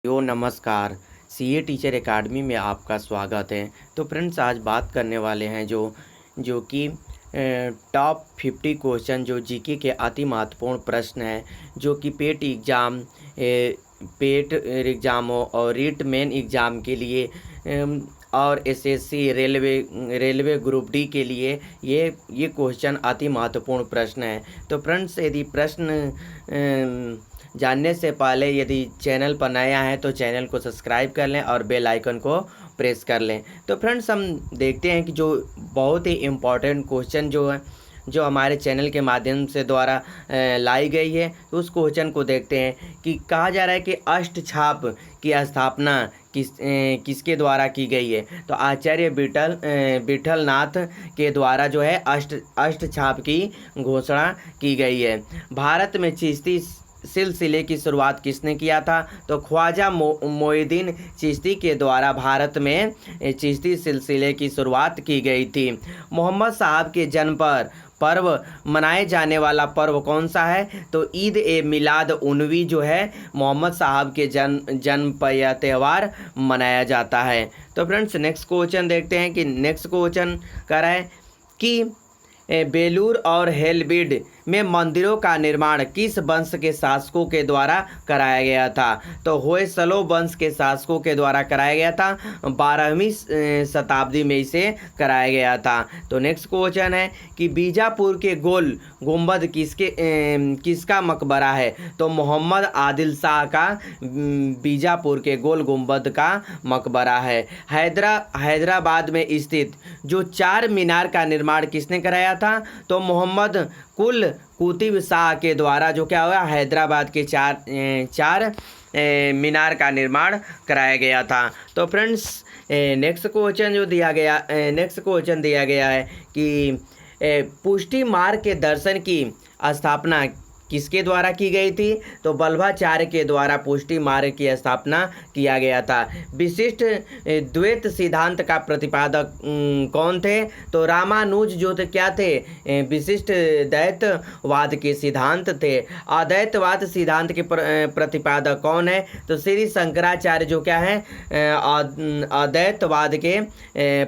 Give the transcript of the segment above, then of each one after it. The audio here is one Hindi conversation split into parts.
नमस्कार। सीए टीचर एकेडमी में आपका स्वागत है। तो फ्रेंड्स, आज बात करने वाले हैं जो कि टॉप 50 क्वेश्चन जो जीके के अति महत्वपूर्ण प्रश्न हैं, जो कि पेट एग्ज़ामों और रीट मेन एग्ज़ाम के लिए और एसएससी रेलवे ग्रुप डी के लिए ये क्वेश्चन अति महत्वपूर्ण प्रश्न है। तो फ्रेंड्स, यदि प्रश्न जानने से पहले यदि चैनल पर नया है तो चैनल को सब्सक्राइब कर लें और बेल आइकन को प्रेस कर लें। तो फ्रेंड्स, हम देखते हैं कि जो बहुत ही इम्पोर्टेंट क्वेश्चन जो हमारे चैनल के माध्यम से द्वारा लाई गई है, तो उस क्वेश्चन को देखते हैं कि कहा जा रहा है कि अष्टछाप की स्थापना किसके द्वारा की गई है। तो आचार्य विठल नाथ के द्वारा जो है अष्टछाप की घोषणा की गई है। भारत में चिश्ती सिलसिले की शुरुआत किसने किया था? तो ख्वाजा मोइनुद्दीन चिश्ती के द्वारा भारत में चिश्ती सिलसिले की शुरुआत की गई थी। मोहम्मद साहब के जन्म पर पर्व मनाए जाने वाला पर्व कौन सा है? तो ईद ए मिलाद उन्नवी जो है मोहम्मद साहब के जन्म पर यह त्यौहार मनाया जाता है। तो फ्रेंड्स, नेक्स्ट क्वेश्चन देखते हैं कि नेक्स्ट क्वेश्चन कर रहा है कि बेलूर और हेलबिड में मंदिरों का निर्माण किस वंश के शासकों के द्वारा कराया गया था? तो होयसलो वंश के शासकों के द्वारा कराया गया था। 12वीं शताब्दी में इसे कराया गया था। तो नेक्स्ट क्वेश्चन है कि बीजापुर के गोल गुंबद किसका मकबरा है? तो मोहम्मद आदिल शाह का बीजापुर के गोल गुंबद का मकबरा है। हैदराबाद में स्थित जो चार मीनार का निर्माण किसने कराया था? तो मोहम्मद कुतुब शाह के द्वारा जो क्या हुआ, हैदराबाद के चार मीनार का निर्माण कराया गया था। तो फ्रेंड्स, नेक्स्ट क्वेश्चन दिया गया है कि पुष्टि मार्ग के दर्शन की स्थापना किसके द्वारा की गई थी? तो वल्लभाचार्य के द्वारा पुष्टि मार्ग की स्थापना किया गया था। विशिष्ट द्वैत सिद्धांत का प्रतिपादक कौन थे? तो रामानुज जो थे क्या थे? विशिष्ट द्वैतवाद के सिद्धांत थे। अद्वैतवाद सिद्धांत के प्रतिपादक कौन है? तो श्री शंकराचार्य जो क्या है अद्वैतवाद के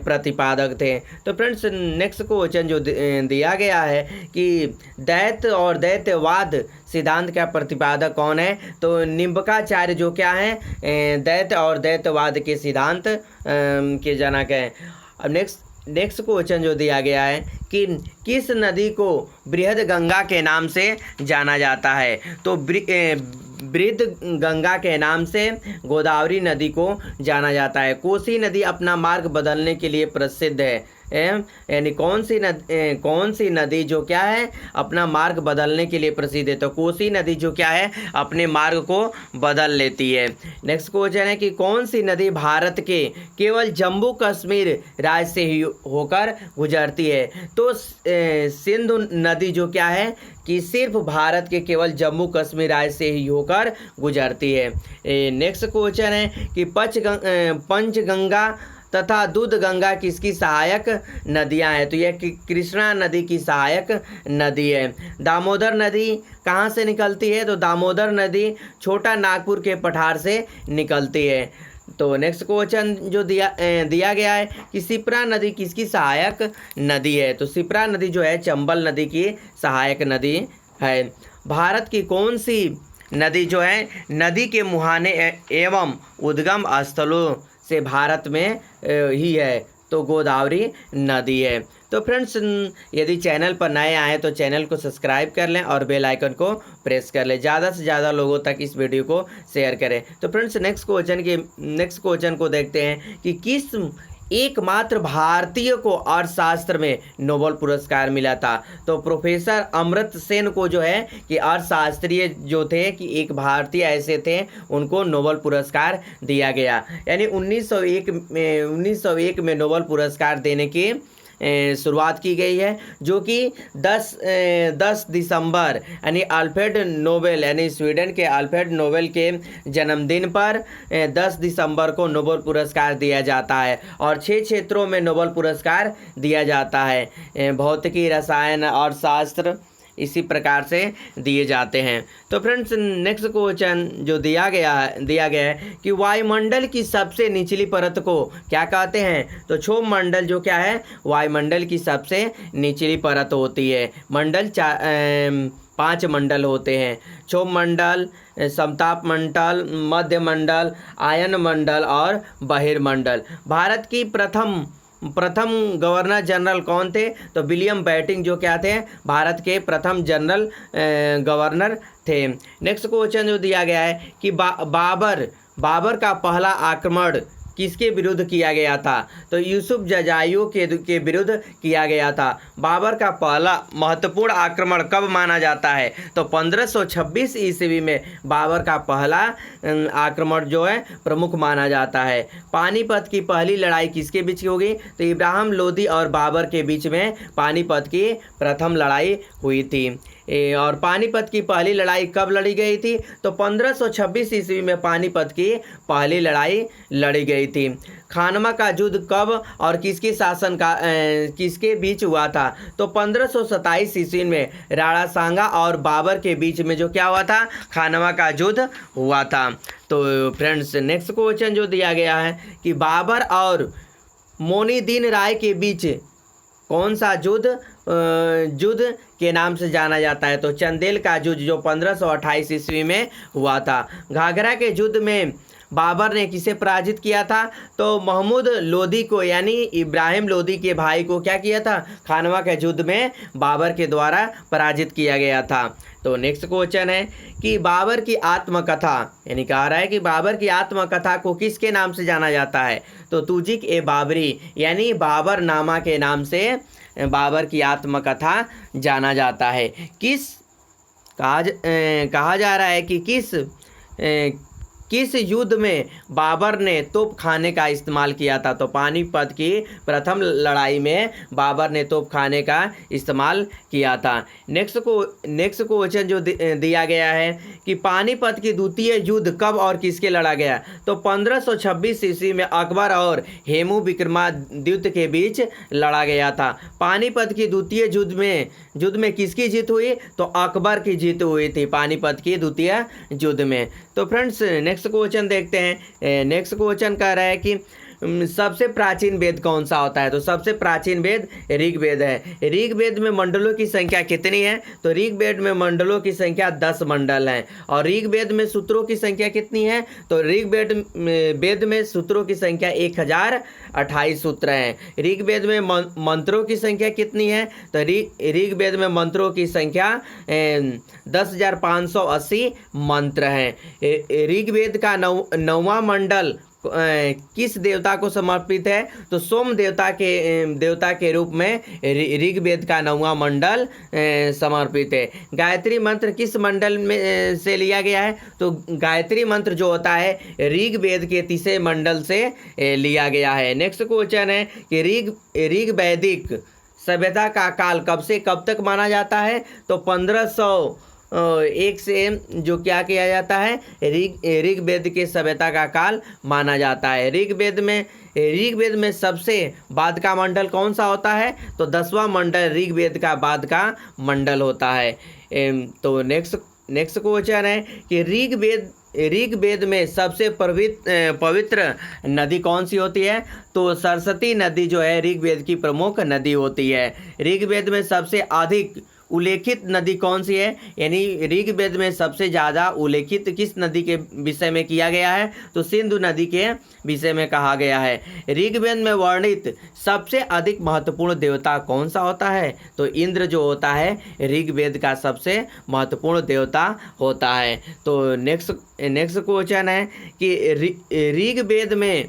प्रतिपादक थे। तो फ्रेंड्स, नेक्स्ट क्वेश्चन जो दिया गया है कि द्वैत और द्वैतवाद सिद्धांत का प्रतिपादक कौन है? तो निम्बकाचार्य जो क्या है द्वैत और द्वैतवाद के सिद्धांत के जनक हैं। अब नेक्स्ट क्वेश्चन जो दिया गया है कि किस नदी को बृहद गंगा के नाम से जाना जाता है? तो बृहद गंगा के नाम से गोदावरी नदी को जाना जाता है। कोसी नदी अपना मार्ग बदलने के लिए प्रसिद्ध है। यानी कौन सी नदी जो क्या है अपना मार्ग बदलने के लिए प्रसिद्ध है? तो कोसी नदी जो क्या है अपने मार्ग को बदल लेती है। नेक्स्ट क्वेश्चन है कि कौन सी नदी भारत के केवल जम्मू कश्मीर राज्य से ही होकर गुजरती है? तो सिंधु नदी जो क्या है कि सिर्फ भारत के केवल जम्मू कश्मीर राज्य से ही होकर गुजरती है। नेक्स्ट क्वेश्चन है कि पंचगंगा तथा दूध गंगा किसकी सहायक नदियां हैं? तो यह कृष्णा नदी की सहायक नदी है। दामोदर नदी कहाँ से निकलती है? तो दामोदर नदी छोटा नागपुर के पठार से निकलती है। तो नेक्स्ट क्वेश्चन जो दिया गया है कि शिप्रा नदी किसकी सहायक नदी है? तो शिप्रा नदी जो है चंबल नदी की सहायक नदी है। भारत की कौन सी नदी जो है नदी के मुहाने एवं उद्गम स्थलों से भारत में ही है? तो गोदावरी नदी है। तो फ्रेंड्स, यदि चैनल पर नए आए तो चैनल को सब्सक्राइब कर लें और बेल आइकन को प्रेस कर लें। ज़्यादा से ज़्यादा लोगों तक इस वीडियो को शेयर करें। तो फ्रेंड्स, नेक्स्ट क्वेश्चन को देखते हैं कि किस एकमात्र भारतीय को अर्थशास्त्र में नोबेल पुरस्कार मिला था? तो प्रोफेसर अमर्त्य सेन को जो है कि अर्थशास्त्रीय जो थे कि एक भारतीय ऐसे थे उनको नोबेल पुरस्कार दिया गया। यानी 1901 में नोबेल पुरस्कार देने की शुरुआत की गई है, जो कि 10 दिसंबर यानी अल्फ्रेड नोबेल यानी स्वीडन के अल्फ्रेड नोबेल के जन्मदिन पर 10 दिसंबर को नोबेल पुरस्कार दिया जाता है। और 6 क्षेत्रों में नोबेल पुरस्कार दिया जाता है: भौतिकी, रसायन, अर्थशास्त्र, इसी प्रकार से दिए जाते हैं। तो फ्रेंड्स नेक्स्ट क्वेश्चन जो दिया गया है कि वायुमंडल की सबसे निचली परत को क्या कहते हैं? तो क्षोभ मंडल जो क्या है, वायुमंडल की सबसे निचली परत होती है। मंडल 5 मंडल होते हैं: क्षोभ मंडल, समताप मंडल, मध्य मंडल, आयन मंडल और बहिर्मंडल। भारत की प्रथम गवर्नर जनरल कौन थे? तो विलियम बेंटिंक जो क्या थे, भारत के प्रथम जनरल गवर्नर थे। नेक्स्ट क्वेश्चन जो दिया गया है कि बाबर का पहला आक्रमण किसके विरुद्ध किया गया था? तो यूसुफ जजायू के विरुद्ध किया गया था। बाबर का पहला महत्वपूर्ण आक्रमण कब माना जाता है? तो 1526 ईस्वी में बाबर का पहला आक्रमण जो है प्रमुख माना जाता है। पानीपत की पहली लड़ाई किसके बीच होगी? तो इब्राहिम लोदी और बाबर के बीच में पानीपत की प्रथम लड़ाई हुई थी। और पानीपत की पहली लड़ाई कब लड़ी गई थी? तो 1526 ईस्वी में पानीपत की पहली लड़ाई लड़ी गई थी। खानवा का युद्ध कब और किसके बीच हुआ था? तो 1527 ईस्वी में राणा सांगा और बाबर के बीच में जो क्या हुआ था, खानवा का युद्ध हुआ था। तो फ्रेंड्स नेक्स्ट क्वेश्चन जो दिया गया है कि बाबर और मोइनुद्दीन राय के बीच कौन सा युद्ध के नाम से जाना जाता है? तो चंदेल का युद्ध जो 1528 ईस्वी में हुआ था। घाघरा के युद्ध में बाबर ने किसे पराजित किया था? तो महमूद लोदी को, यानी इब्राहिम लोदी के भाई को क्या किया था? खानवा के युद्ध में बाबर के द्वारा पराजित किया गया था। तो नेक्स्ट क्वेश्चन है कि बाबर की आत्मकथा, यानी कह रहा है कि बाबर की आत्मकथा को किसके नाम से जाना जाता है? तो तुजिक ए बाबरी, यानी बाबर नामा के नाम से बाबर की आत्मकथा जाना जाता है। कहा जा रहा है कि किस युद्ध में बाबर ने तोपखाने का इस्तेमाल किया था? तो पानीपत की प्रथम लड़ाई में बाबर ने तोपखाने का इस्तेमाल किया था। नेक्स्ट क्वेश्चन जो दिया गया है कि पानीपत की द्वितीय युद्ध कब और किसके लड़ा गया? तो 1526 ईस्वी में अकबर और हेमू विक्रमादित्य के बीच लड़ा गया था। पानीपत की द्वितीय युद्ध में किसकी जीत हुई? तो अकबर की जीत हुई थी पानीपत की द्वितीय युद्ध में। तो फ्रेंड्स नेक्स्ट क्वेश्चन देखते हैं। नेक्स्ट क्वेश्चन कह रहा है कि सबसे प्राचीन वेद कौन सा होता है? तो सबसे प्राचीन वेद ऋग्वेद है। ऋग्वेद में मंडलों की संख्या कितनी है? तो ऋग्वेद में मंडलों की संख्या 10 मंडल है। और ऋग्वेद में सूत्रों की संख्या कितनी है? तो ऋग्वेद में सूत्रों की संख्या 1028 सूत्र हैं। ऋग्वेद में मंत्रों की संख्या कितनी है? तो ऋग्वेद में मंत्रों की संख्या 10,580 मंत्र हैं। ऋग्वेद का 9वां मंडल किस देवता को समर्पित है? तो सोम देवता के रूप में ऋग्वेद का 9वां मंडल समर्पित है। गायत्री मंत्र किस मंडल में से लिया गया है? तो गायत्री मंत्र जो होता है ऋग्वेद के 3 मंडल से लिया गया है। नेक्स्ट क्वेश्चन है कि ऋग वैदिक सभ्यता का काल कब से कब तक माना जाता है? तो 1501 से जो क्या किया जाता है, ऋग्वेद के सभ्यता का काल माना जाता है। ऋग्वेद में सबसे बाद का मंडल कौन सा होता है? तो 10वां मंडल ऋग्वेद का बाद का मंडल होता है। तो नेक्स्ट क्वेश्चन है कि ऋग्वेद में सबसे पवित्र नदी कौन सी होती है? तो सरस्वती नदी जो है ऋग्वेद की प्रमुख नदी होती है। ऋग्वेद में सबसे अधिक उल्लेखित नदी कौन सी है? यानी ऋग्वेद में सबसे ज़्यादा उल्लेखित किस नदी के विषय में किया गया है? तो सिंधु नदी के विषय में कहा गया है। ऋग्वेद में वर्णित सबसे अधिक महत्वपूर्ण देवता कौन सा होता है? तो इंद्र जो होता है ऋग्वेद का सबसे महत्वपूर्ण देवता होता है। तो नेक्स्ट क्वेश्चन है कि ऋग्वेद में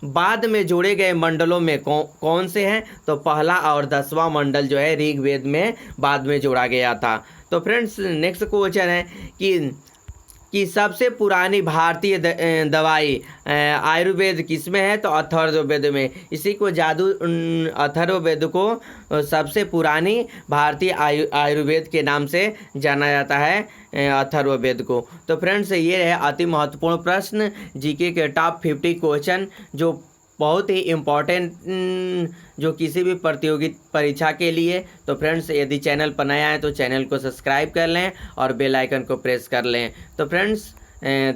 बाद में जोड़े गए मंडलों में कौन से हैं? तो पहला और 10वां मंडल जो है ऋग्वेद में बाद में जोड़ा गया था। तो फ्रेंड्स नेक्स्ट क्वेश्चन है कि सबसे पुरानी भारतीय दवाई आयुर्वेद किस में है? तो अथर्ववेद में। इसी को अथर्ववेद को सबसे पुरानी भारतीय आयुर्वेद के नाम से जाना जाता है, अथर्ववेद को। तो फ्रेंड्स ये है अति महत्वपूर्ण प्रश्न, जीके के टॉप 50 क्वेश्चन जो बहुत ही इम्पोर्टेंट जो किसी भी प्रतियोगी परीक्षा के लिए। तो फ्रेंड्स यदि चैनल पर नया है तो चैनल को सब्सक्राइब कर लें और बेल आइकन को प्रेस कर लें। तो फ्रेंड्स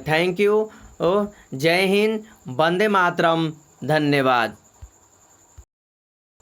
थैंक यू, जय हिंद, वंदे मातरम, धन्यवाद।